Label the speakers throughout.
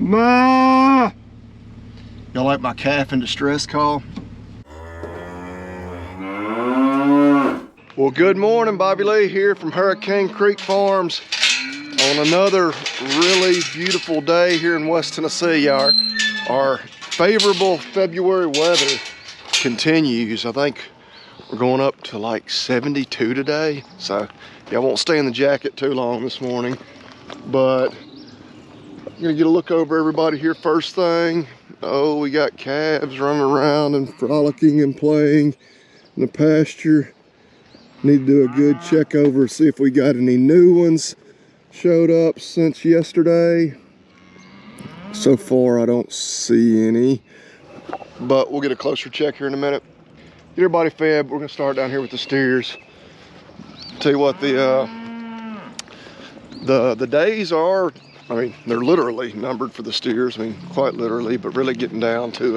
Speaker 1: Ma! Y'all like my calf in distress call? Well, good morning. Bobby Lee here from Hurricane Creek Farms on another really beautiful day here in West Tennessee. Our favorable February weather continues. I think we're going up to like 72 today. So yeah, I won't stay in the jacket too long this morning, but I'm gonna get a look over everybody here first thing. Oh, we got calves running around and frolicking and playing in the pasture. Need to do a good check over, see if we got any new ones showed up since yesterday. So far, I don't see any, but we'll get a closer check here in a minute. Get everybody fed. We're gonna start down here with the steers. Tell you what, the days are, I mean, they're literally numbered for the steers. I mean, quite literally, but really getting down to,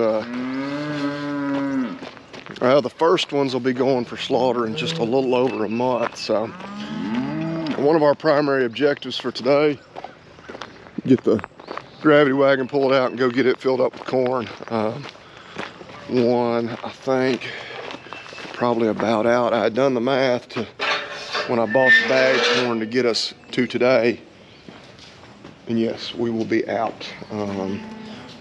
Speaker 1: the first ones will be going for slaughter in just a little over a month. So one of our primary objectives for today, get the gravity wagon pulled out and go get it filled up with corn. One, I think, probably about out. I had done the math to when I bought the bagged corn to get us to today. And yes, we will be out. In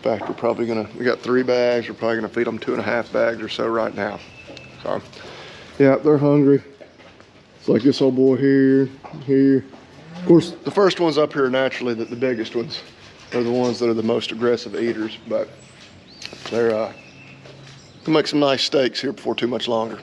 Speaker 1: fact, we got 3 bags. We're probably gonna feed them 2.5 bags or so right now. So, yeah, they're hungry. It's like this old boy here. Of course, the first ones up here are naturally the biggest ones. They're the ones that are the most aggressive eaters, but they're gonna make some nice steaks here before too much longer.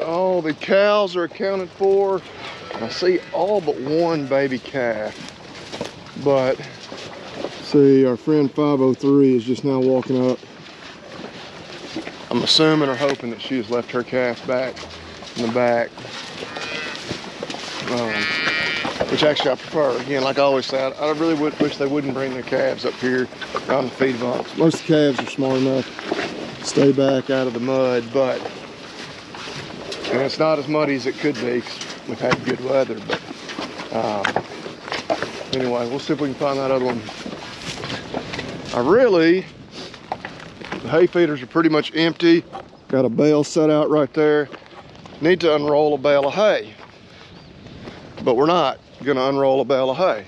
Speaker 1: All the cows are accounted for. I see all but one baby calf, but see, our friend 503 is just now walking up. I'm assuming or hoping that she has left her calf back in the back, which actually I prefer. Again, like I always say, I really wish they wouldn't bring their calves up here on the feed box. Most of the calves are smart enough to stay back out of the mud, but and it's not as muddy as it could be because we've had good weather. But anyway, we'll see if we can find that other one. The hay feeders are pretty much empty. Got a bale set out right there. Need to unroll a bale of hay, but we're not gonna unroll a bale of hay.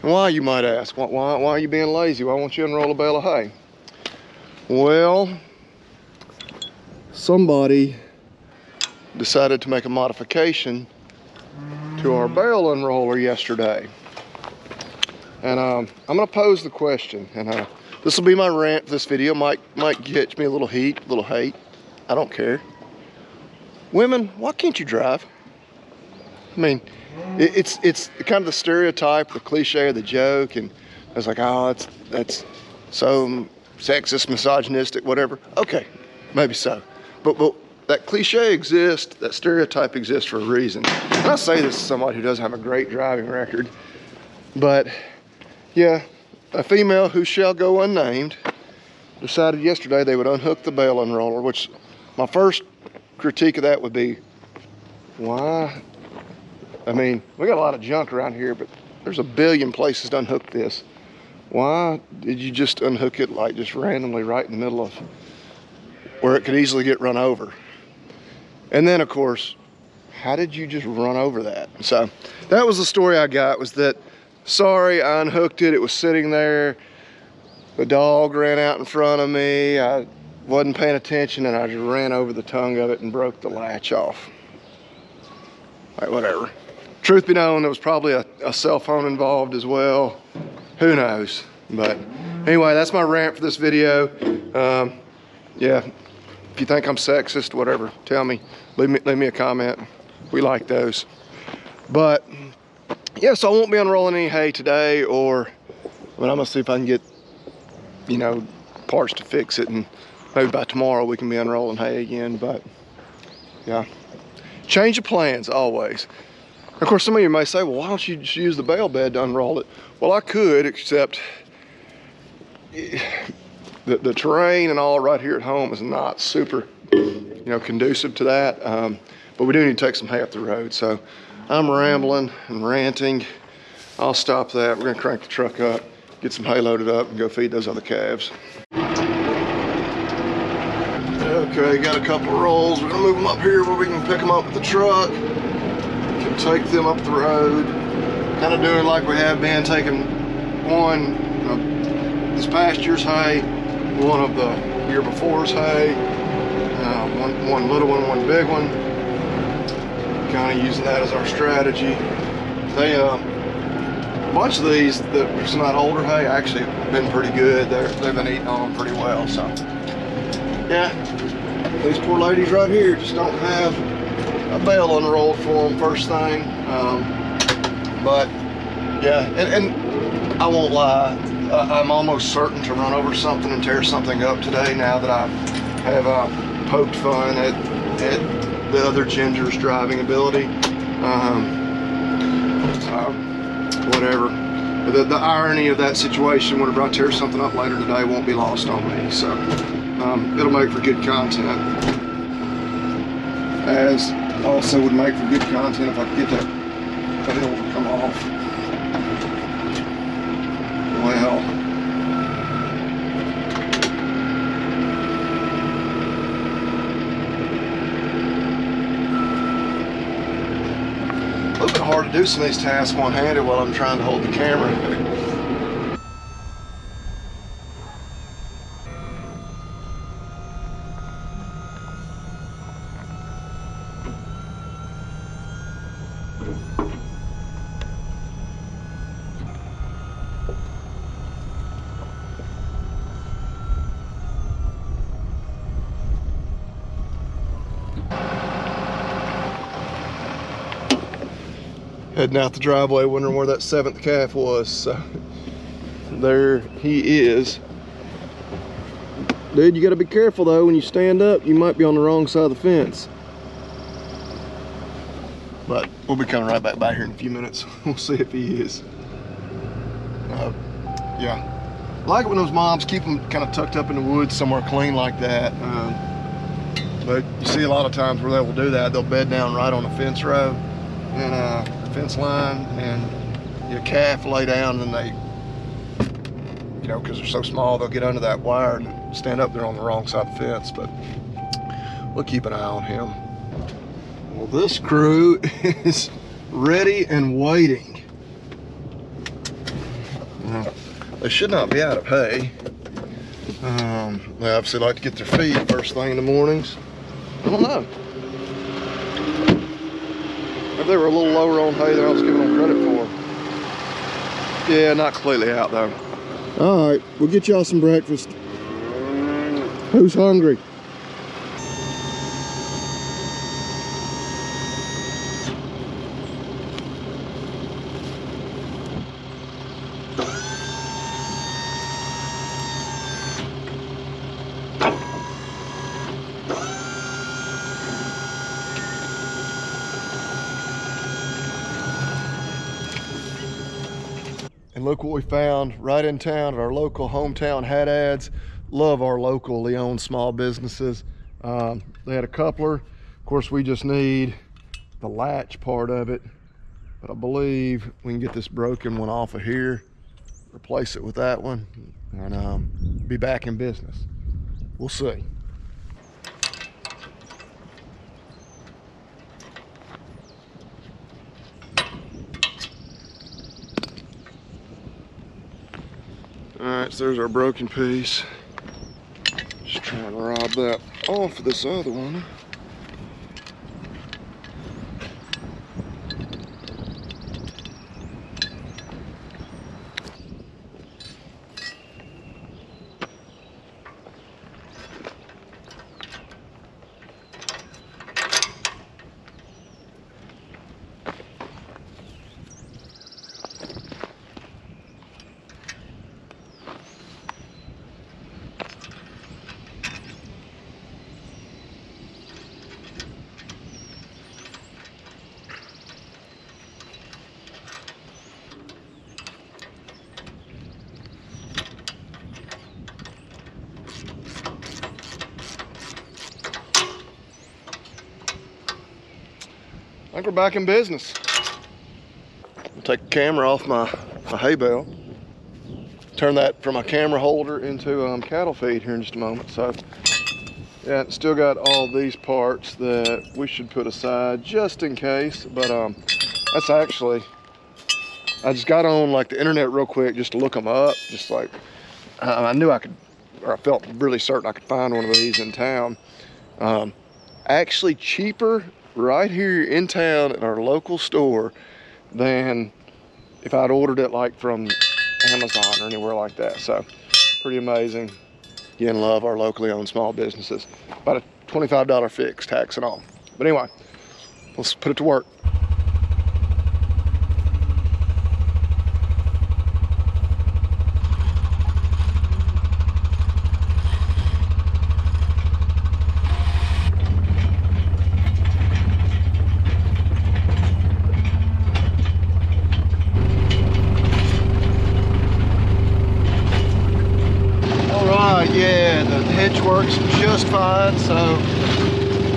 Speaker 1: And why, you might ask? Why are you being lazy? Why won't you unroll a bale of hay? Well, somebody decided to make a modification to our bale unroller yesterday. And I'm gonna pose the question, and this will be my rant for this video. Might get me a little heat, a little hate. I don't care. Women, why can't you drive? I mean, it's kind of the stereotype, the cliche of the joke, and it's like, oh, that's so sexist, misogynistic, whatever. Okay, maybe so. But that cliche exists, that stereotype exists for a reason. And I say this to somebody who doesn't have a great driving record, but yeah, a female who shall go unnamed decided yesterday they would unhook the bale unroller, which my first critique of that would be, why? I mean, we got a lot of junk around here, but there's a billion places to unhook this. Why did you just unhook it like just randomly right in the middle of where it could easily get run over? And then, of course, how did you just run over that? So that was the story I got, was that, sorry, I unhooked it. It was sitting there. The dog ran out in front of me. I wasn't paying attention, and I just ran over the tongue of it and broke the latch off. Like, whatever. Truth be known, there was probably a cell phone involved as well. Who knows? But anyway, that's my rant for this video. Yeah. If you think I'm sexist, whatever, tell me. Leave me a comment. We like those. But yeah, so I won't be unrolling any hay today, or I mean, I'm gonna see if I can get, you know, parts to fix it, and maybe by tomorrow we can be unrolling hay again. But yeah, change of plans always. Of course, some of you may say, well, why don't you just use the bale bed to unroll it? Well, I could, except the terrain and all right here at home is not super, you know, conducive to that. But we do need to take some hay up the road. So I'm rambling and ranting. I'll stop that. We're gonna crank the truck up, get some hay loaded up, and go feed those other calves. Okay, got a couple of rolls. We're gonna move them up here where we can pick them up with the truck. Can take them up the road. Kind of doing like we have been, taking one, you know, this past year's hay, one of the year before's hay, one little one big one. Kind of using that as our strategy. They, a bunch of these that's not older hay actually been pretty good. They've been eating on them pretty well. So yeah, these poor ladies right here just don't have a bale unrolled for them first thing. But yeah, and I won't lie, I'm almost certain to run over something and tear something up today now that I have poked fun at the other Ginger's driving ability. Whatever. The irony of that situation, whenever I tear something up later today, won't be lost on me. So it'll make for good content. As also would make for good content if I could get that bale to come off. Well, a little bit hard to do some of these tasks one-handed while I'm trying to hold the camera. Heading out the driveway, wondering where that 7th calf was. So there he is. Dude, you gotta be careful though. When you stand up, you might be on the wrong side of the fence. But we'll be coming right back by here in a few minutes. We'll see if he is. Yeah, I like it when those moms keep them kind of tucked up in the woods somewhere clean like that. But you see a lot of times where they will do that. They'll bed down right on the fence row and fence line, and your calf lay down, and they, you know, because they're so small, they'll get under that wire and stand up there on the wrong side of the fence. But we'll keep an eye on him. Well, this crew is ready and waiting. They should not be out of hay. They obviously like to get their feed first thing in the mornings. I don't know. If they were a little lower on hay than I was giving them credit for. Yeah, not completely out though. All right, we'll get y'all some breakfast. Who's hungry? And look what we found right in town at our local hometown hat ads. Love our locally owned small businesses. They had a coupler. Of course, we just need the latch part of it. But I believe we can get this broken one off of here, replace it with that one, and be back in business. We'll see. All right, so there's our broken piece. Just trying to rob that off of this other one. think we're back in business. I'll take the camera off my hay bale. Turn that from my camera holder into cattle feed here in just a moment. So yeah, still got all these parts that we should put aside just in case. But that's actually, I just got on like the internet real quick just to look them up. Just like, I knew I could, or I felt really certain I could find one of these in town. Actually cheaper right here in town at our local store than if I'd ordered it like from Amazon or anywhere like that. So pretty amazing. Again, love our locally owned small businesses. About a $25 fix, tax and all. But anyway, let's put it to work. Yeah, the hitch works just fine, so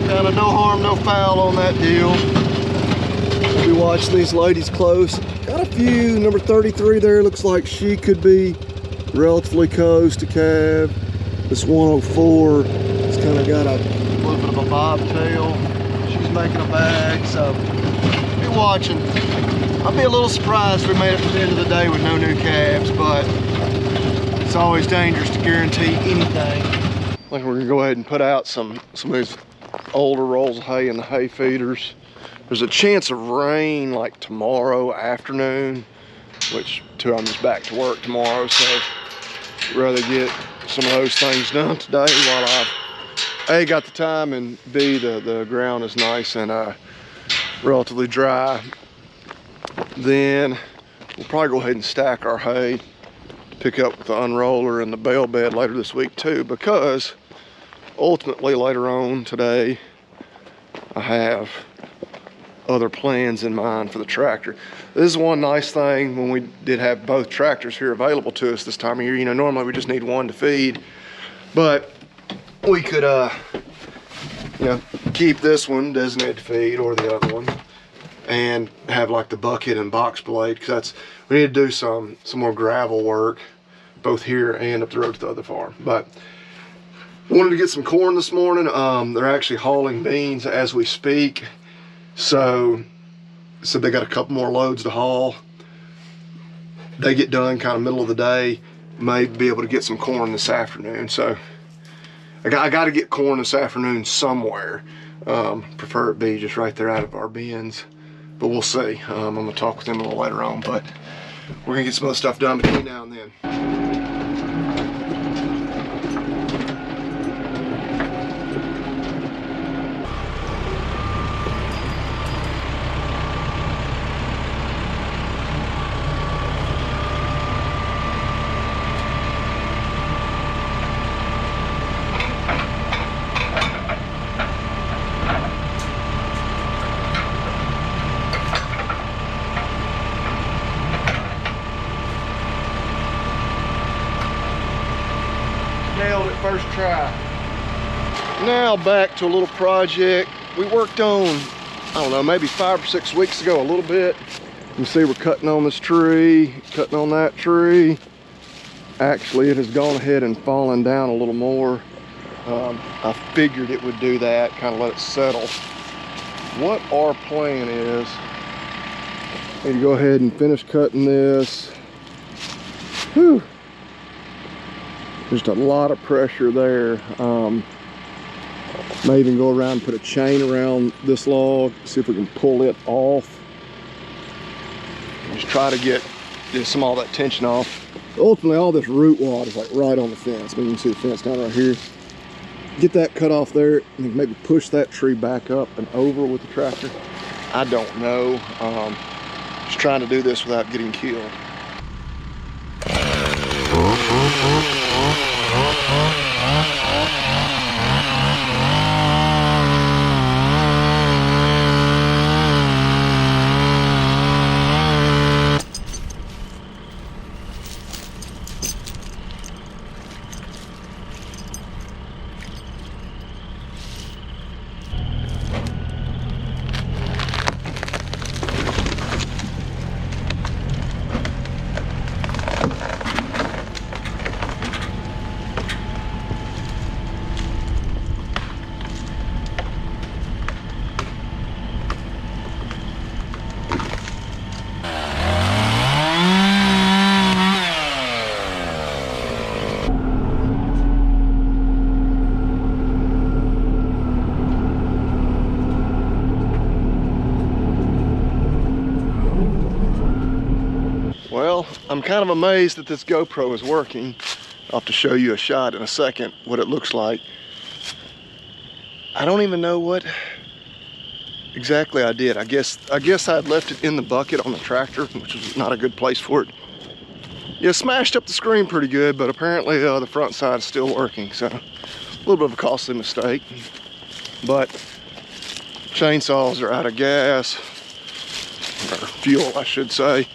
Speaker 1: kind of no harm, no foul on that deal. We'll be watching these ladies close. Got a few, number 33 there, looks like she could be relatively close to calve. This 104, it's kind of got a little bit of a bobtail. She's making a bag, so be watching. I'll be a little surprised if we made it to the end of the day with no new calves, but it's always dangerous to guarantee anything. I think we're gonna go ahead and put out some of these older rolls of hay in the hay feeders. There's a chance of rain like tomorrow afternoon, which too, I'm just back to work tomorrow, so I'd rather get some of those things done today while I've A, got the time, and B, the ground is nice and relatively dry. Then we'll probably go ahead and stack our hay, pick up the unroller and the bale bed later this week too, because ultimately later on today I have other plans in mind for the tractor. This is one nice thing when we did have both tractors here available to us this time of year. You know, normally we just need one to feed, but we could you know, keep this one designated to feed or the other one and have like the bucket and box blade, because that's, we need to do some more gravel work both here and up the road to the other farm. But wanted to get some corn this morning. They're actually hauling beans as we speak, so they got a couple more loads to haul. They get done kind of middle of the day, may be able to get some corn this afternoon. So I got to get corn this afternoon somewhere. Prefer it be just right there out of our bins, but we'll see. I'm gonna talk with them a little later on, but we're gonna get some other stuff done between now and then. Nailed it first try. Now back to a little project we worked on, I don't know, maybe 5 or 6 weeks ago, a little bit. You can see we're cutting on this tree, cutting on that tree. Actually, it has gone ahead and fallen down a little more. I figured it would do that, kind of let it settle. What our plan is, we need to go ahead and finish cutting this. Whew. Just a lot of pressure there. May even go around and put a chain around this log, see if we can pull it off. Just try to get some of all that tension off. Ultimately, all this root wad is like right on the fence. I mean, you can see the fence down right here. Get that cut off there, and maybe push that tree back up and over with the tractor. I don't know. Just trying to do this without getting killed. Well, I'm kind of amazed that this GoPro is working. I'll have to show you a shot in a second, what it looks like. I don't even know what exactly I did. I guess I'd left it in the bucket on the tractor, which is not a good place for it. Yeah, smashed up the screen pretty good, but apparently the front side is still working, so a little bit of a costly mistake. But chainsaws are out of gas, or fuel I should say.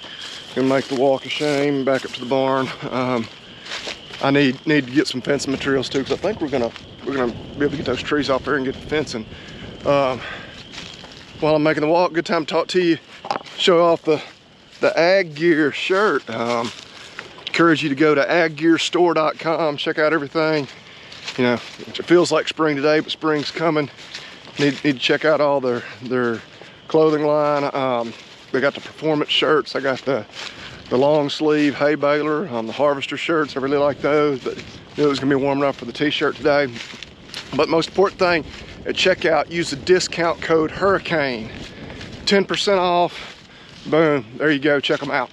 Speaker 1: Gonna make the walk of shame back up to the barn. I need to get some fencing materials too, because I think we're gonna be able to get those trees off there and get the fencing. While I'm making the walk, good time to talk to you, show off the Ag Gear shirt. Encourage you to go to aggearstore.com, check out everything. You know, it feels like spring today, but spring's coming. Need to check out all their clothing line. They got the performance shirts. I got the long sleeve hay baler, the harvester shirts. I really like those, but knew it was gonna be warm enough for the t-shirt today. But most important thing, at checkout, use the discount code Hurricane. 10% off. Boom, there you go, check them out.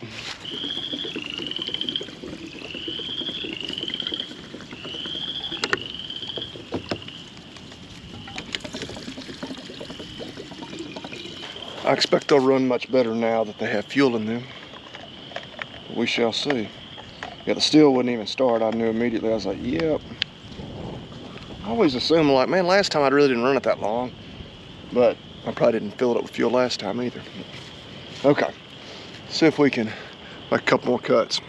Speaker 1: I expect they'll run much better now that they have fuel in them. We shall see. Yeah, the steel wouldn't even start. I knew immediately. I was like, yep. I always assume, like, man, last time I really didn't run it that long. But I probably didn't fill it up with fuel last time either. Okay, see if we can make a couple more cuts.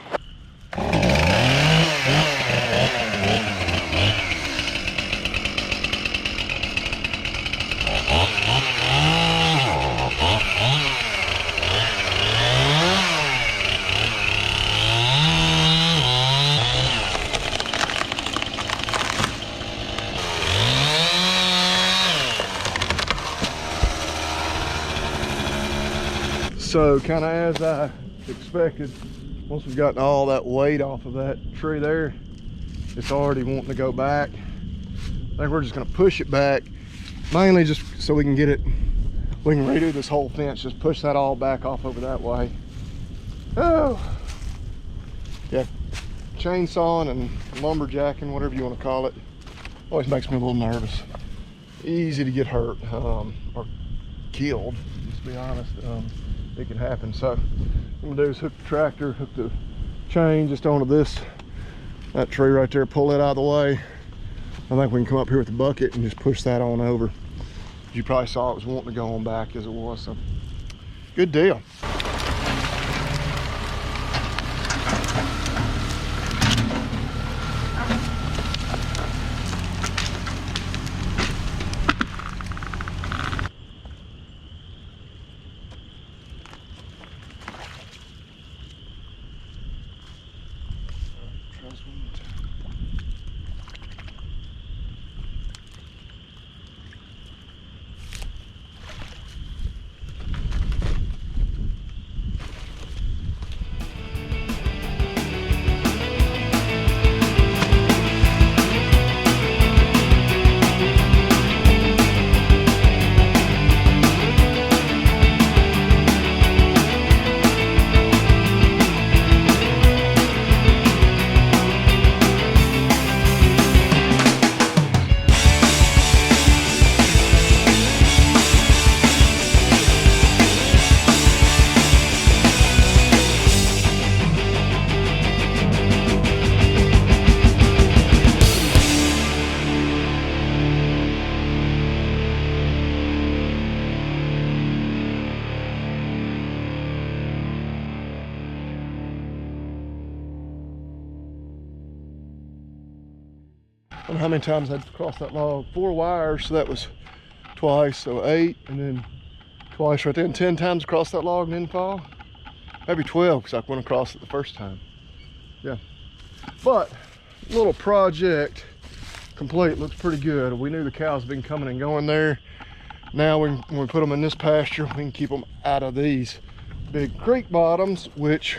Speaker 1: So kind of as I expected, once we've gotten all that weight off of that tree there, it's already wanting to go back. I think we're just gonna push it back, mainly just so we can get it, we can redo this whole fence, just push that all back off over that way. Oh, yeah, chainsawing and lumberjacking, whatever you want to call it, always makes me a little nervous. Easy to get hurt, or killed, let's be honest. It can happen. So what I'm gonna do is hook the tractor, hook the chain just onto that tree right there, pull it out of the way. I think we can come up here with the bucket and just push that on over. You probably saw it was wanting to go on back as it was, so good deal. I don't know how many times I'd cross that log. 4 wires, so that was twice, so 8, and then twice right there, and 10 times across that log and didn't fall. Maybe 12, because I went across it the first time. Yeah. But, little project complete, looks pretty good. We knew the cows been coming and going there. Now when we put them in this pasture, we can keep them out of these big creek bottoms, which,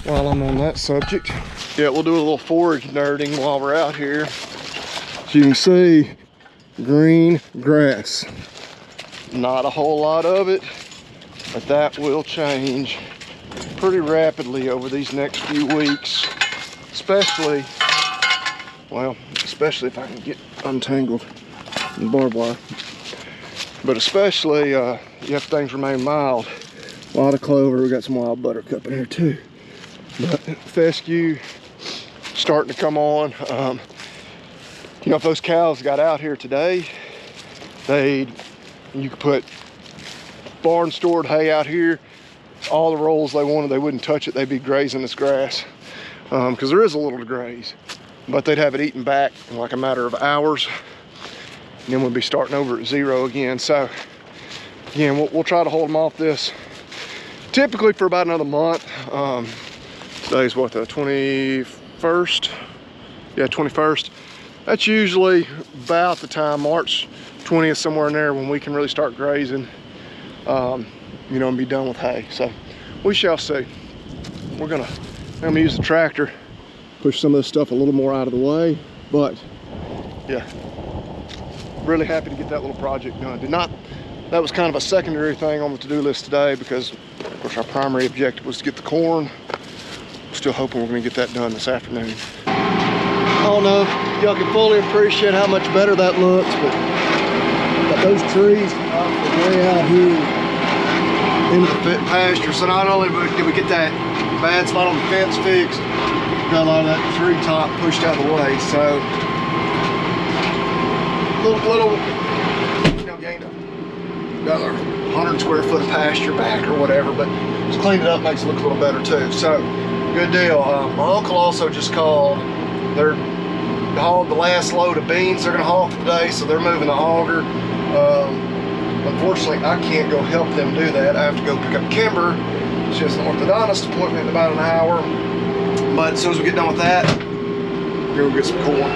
Speaker 1: while I'm on that subject, yeah, we'll do a little forage nerding while we're out here. As you can see, green grass. Not a whole lot of it, but that will change pretty rapidly over these next few weeks, especially if I can get untangled in barbed wire. But especially if things remain mild. A lot of clover. We got some wild buttercup in here too. But fescue starting to come on. You know, if those cows got out here today, you could put barn stored hay out here, all the rolls they wanted, they wouldn't touch it. They'd be grazing this grass because there is a little to graze, but they'd have it eaten back in like a matter of hours, and then we'll be starting over at zero again. So again, we'll try to hold them off this typically for about another month. Today's what, the 21st? Yeah, 21st. That's usually about the time, March 20th, somewhere in there, when we can really start grazing, you know, and be done with hay. So we shall see. I'm gonna use the tractor, push some of this stuff a little more out of the way. But yeah, really happy to get that little project done. That was kind of a secondary thing on the to-do list today, because of course our primary objective was to get the corn. I'm still hoping we're gonna get that done this afternoon. I don't know if y'all can fully appreciate how much better that looks, but got those trees way out here into the pasture. So not only did we get that bad spot on the fence fixed, got a lot of that tree top pushed out of the way. So little you know, gained another 100 square foot of pasture back or whatever, but just cleaned it up, makes it look a little better too. So good deal. My uncle also just called. They're hauled the last load of beans they're gonna haul for the day, so they're moving the auger. Unfortunately, I can't go help them do that. I have to go pick up Kimber. She has an orthodontist appointment in about an hour. But as soon as we get done with that, we'll go get some corn.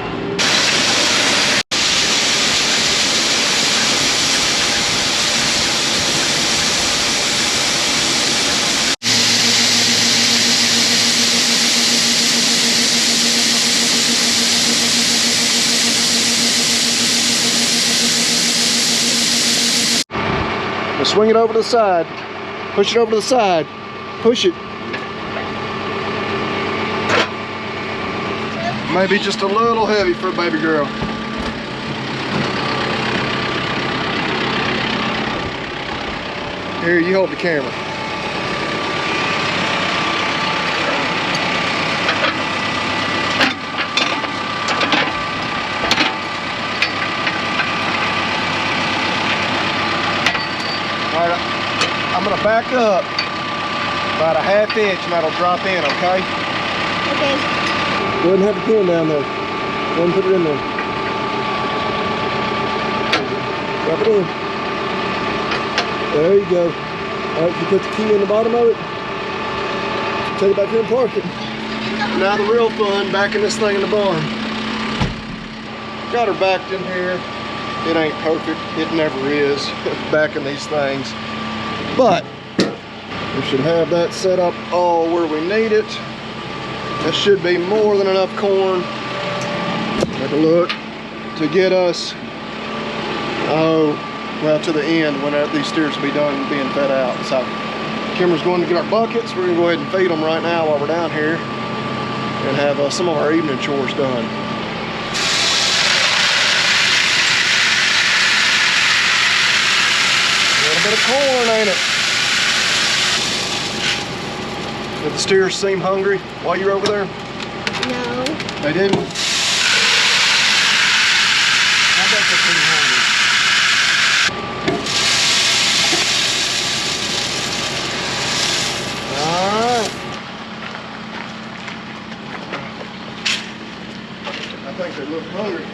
Speaker 1: Swing it over to the side. Push it over to the side. Push it. Maybe just a little heavy for a baby girl. Here, you hold the camera. I'm gonna back up about a ½ inch and that'll drop in, okay? Okay. Go ahead and have the pin down there. Go ahead and put it in there. Drop it in. There you go. All right, you put the key in the bottom of it. Take it back here and park it. Now the real fun, backing this thing in the barn. Got her backed in here. It ain't perfect. It never is, backing these things. But we should have that set up all where we need it. That should be more than enough corn. Take a look to get us, well, to the end when these steers will be done being fed out. So Kimber's going to get our buckets. We're gonna go ahead and feed them right now while we're down here and have some of our evening chores done. Bit of corn, ain't it? Did the steers seem hungry while you were over there?
Speaker 2: No.
Speaker 1: They didn't? I bet they're pretty hungry. Alright. I think they look hungry.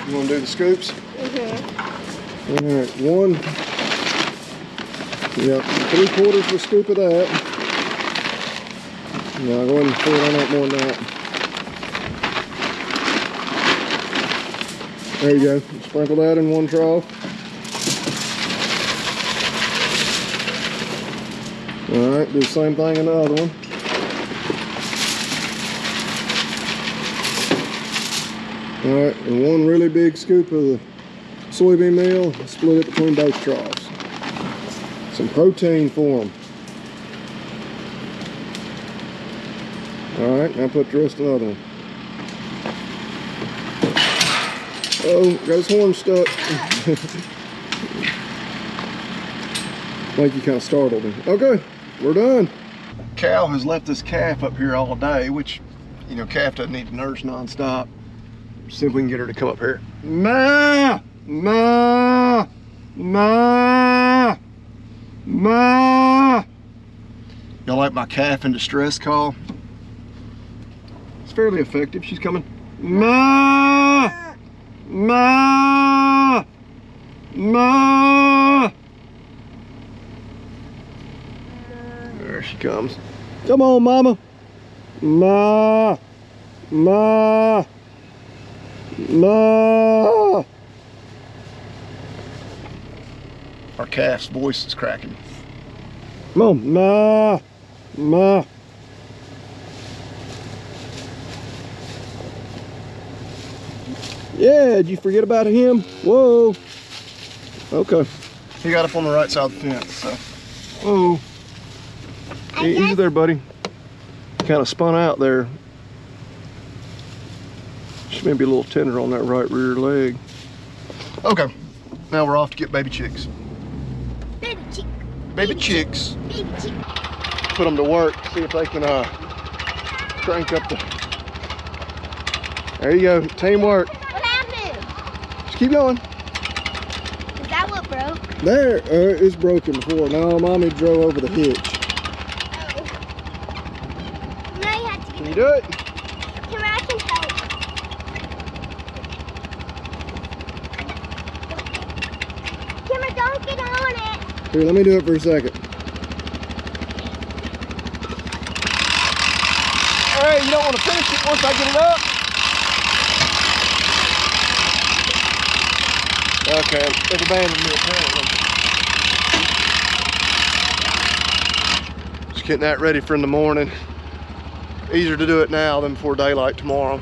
Speaker 1: You want to do the scoops? Mm-hmm. All right, 1, yeah, 3/4 of a scoop of that. Yeah, go ahead and pour it on up more than that. There you go. Sprinkle that in one trough. All right, do the same thing in the other one. All right, and one really big scoop of the soybean meal, split it between both troughs. Some protein for them. All right, now put the rest of the other one. Oh, got his horn stuck. Like you kind of startled him. Okay, we're done. Cow has left this calf up here all day, which, you know, calf doesn't need to nurse nonstop. See if we can get her to come up here. Ma! Ma! Ma! Ma! Y'all like my calf in distress call? It's fairly effective. She's coming. Ma! Ma! Ma! There she comes. Come on, mama. Ma! Ma! Ma! Our calf's voice is cracking. Come on, ma! Ma! Yeah, did you forget about him? Whoa. Okay. He got up on the right side of the fence, so. Whoa. Easy there, buddy. Kind of spun out there. She may be a little tender on that right rear leg. Okay. Now we're off to get baby chicks.
Speaker 2: Baby chick.
Speaker 1: Baby chicks.
Speaker 2: Baby chick.
Speaker 1: Put them to work, see if they can crank up the... There you go, teamwork.
Speaker 2: What happened?
Speaker 1: Just keep going.
Speaker 2: Is that what broke?
Speaker 1: There, it's broken before. No, mommy drove over the hitch.
Speaker 2: Oh. Now you have to
Speaker 1: Can
Speaker 2: get
Speaker 1: you do it?
Speaker 2: Come on, I can help. Kimmer, don't get on it.
Speaker 1: Here, let me do it for a second. Hey, you don't want to finish it once I get it up? Okay, they've abandoned me apparently. Just getting that ready for in the morning. Easier to do it now than before daylight tomorrow.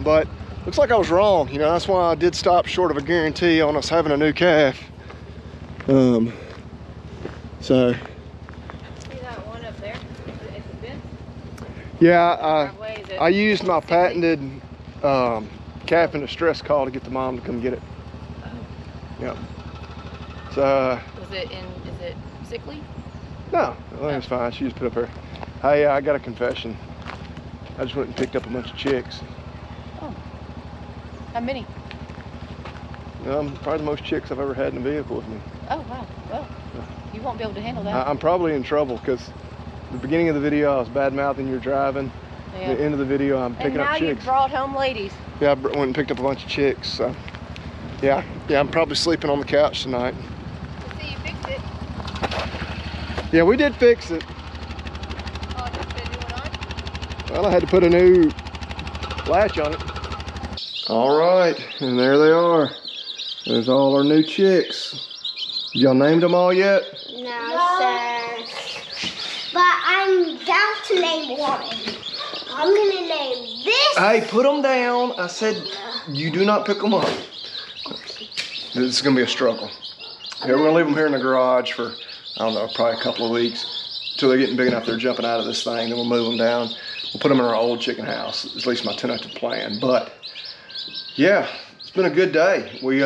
Speaker 1: But looks like I was wrong, you know, that's why I did stop short of a guarantee on us having a new calf. So
Speaker 3: See that one up there? It's a fence?
Speaker 1: yeah, I used my patented calf in distress call to get the mom to come get it. Yep. So
Speaker 3: Is it sickly?
Speaker 1: no, I think it's fine. She just put up her. Hey, I got a confession. I just went and picked up a bunch of chicks.
Speaker 3: Oh. How many?
Speaker 1: Probably the most chicks I've ever had in a vehicle with me.
Speaker 3: Oh wow. Well, you won't be able to handle that.
Speaker 1: I'm probably in trouble because the beginning of the video I was bad mouthing you're driving.
Speaker 3: Yeah.
Speaker 1: The end of the video I'm picking up
Speaker 3: And now
Speaker 1: chicks.
Speaker 3: you've brought home ladies.
Speaker 1: Yeah, I went and picked up a bunch of chicks. So yeah, I'm probably sleeping on the couch tonight.
Speaker 3: So you fixed it.
Speaker 1: Yeah, we did fix it.
Speaker 3: Oh, just put a new one on?
Speaker 1: Well, I had to put a new latch on it. All right, and there they are. There's all our new chicks. Y'all named them all yet?
Speaker 2: No, sir. But I'm down to name one. I'm gonna name this.
Speaker 1: Hey, put them down. I said you do not pick them up. This is gonna be a struggle. Yeah, we're gonna leave them here in the garage for, I don't know, probably a couple of weeks until they're getting big enough they're jumping out of this thing. Then we'll move them down. We'll put them in our old chicken house. At least my tentative plan. But yeah, it's been a good day. We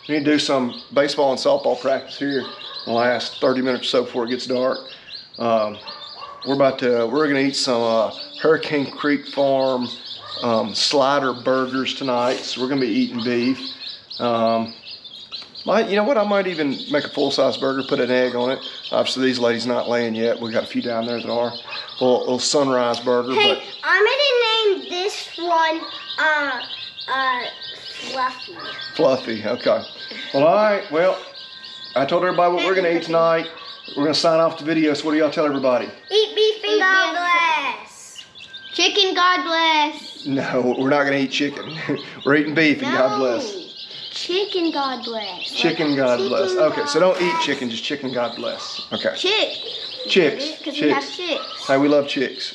Speaker 1: need to do some baseball and softball practice here in the last 30 minutes or so before it gets dark. We're gonna eat some Hurricane Creek Farm slider burgers tonight. So we're gonna be eating beef. You know what? I might even make a full-size burger, put an egg on it. Obviously, these ladies not laying yet. We got a few down there that are. A little sunrise burger.
Speaker 2: Hey,
Speaker 1: but
Speaker 2: I'm gonna name this one Fluffy.
Speaker 1: Fluffy. Okay. Well, all right. Well, I told everybody what we're gonna eat tonight. We're gonna sign off the video. So what do y'all tell everybody?
Speaker 2: Eat beef and God bless. Chicken, God bless.
Speaker 1: No, we're not gonna eat chicken. We're eating beef and God bless.
Speaker 2: Chicken, God bless.
Speaker 1: Chicken, God bless.
Speaker 2: Chicken,
Speaker 1: Okay, so
Speaker 2: God
Speaker 1: don't eat
Speaker 2: bless.
Speaker 1: chicken, just chicken, God bless. Okay.
Speaker 2: Chick.
Speaker 1: Chicks.
Speaker 2: Because we have chicks.
Speaker 1: Hey, we love chicks.